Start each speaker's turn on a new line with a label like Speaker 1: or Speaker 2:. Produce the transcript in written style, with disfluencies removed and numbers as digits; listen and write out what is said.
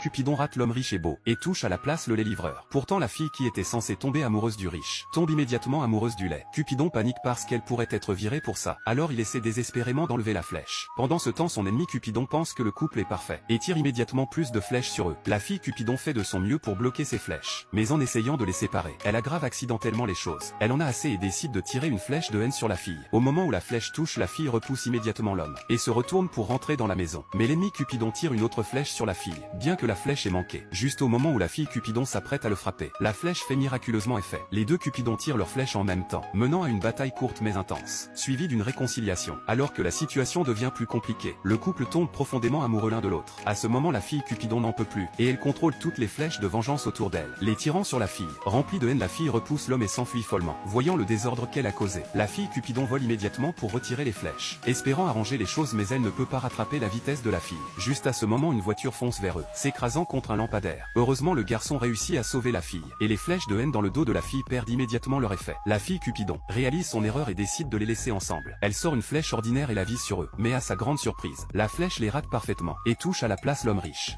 Speaker 1: Cupidon rate l'homme riche et beau, et touche à la place le lait-livreur. Pourtant la fille qui était censée tomber amoureuse du riche, tombe immédiatement amoureuse du lait. Cupidon panique parce qu'elle pourrait être virée pour ça, alors il essaie désespérément d'enlever la flèche. Pendant ce temps son ennemi Cupidon pense que le couple est parfait, et tire immédiatement plus de flèches sur eux. La fille Cupidon fait de son mieux pour bloquer ces flèches, mais en essayant de les séparer, elle aggrave accidentellement les choses. Elle en a assez et décide de tirer une flèche de haine sur la fille. Au moment où la flèche touche, la fille repousse immédiatement l'homme, et se retourne pour rentrer dans la maison. Mais l'ennemi Cupidon tire une autre flèche sur la fille, bien que la flèche ait manqué. Juste au moment où la fille Cupidon s'apprête à le frapper, la flèche fait miraculeusement effet. Les deux Cupidons tirent leurs flèches en même temps, menant à une bataille courte mais intense, suivie d'une réconciliation. Alors que la situation devient plus compliquée, le couple tombe profondément amoureux l'un de l'autre. À ce moment la fille Cupidon n'en peut plus, et elle contrôle toutes les flèches de vengeance autour d'elle, les tirant sur la fille. Remplie de haine, la fille repousse l'homme et s'enfuit follement. Voyant le désordre qu'elle a causé, la fille Cupidon vole immédiatement pour retirer les flèches, espérant arranger les choses, mais elle ne peut pas rattraper la vitesse de la fille. Juste à ce moment, une voiture fonce vers eux, s'écrasant contre un lampadaire. Heureusement le garçon réussit à sauver la fille, et les flèches de haine dans le dos de la fille perdent immédiatement leur effet. La fille Cupidon réalise son erreur et décide de les laisser ensemble. Elle sort une flèche ordinaire et la vise sur eux, mais à sa grande surprise, la flèche les rate parfaitement, et touche à la place l'homme riche.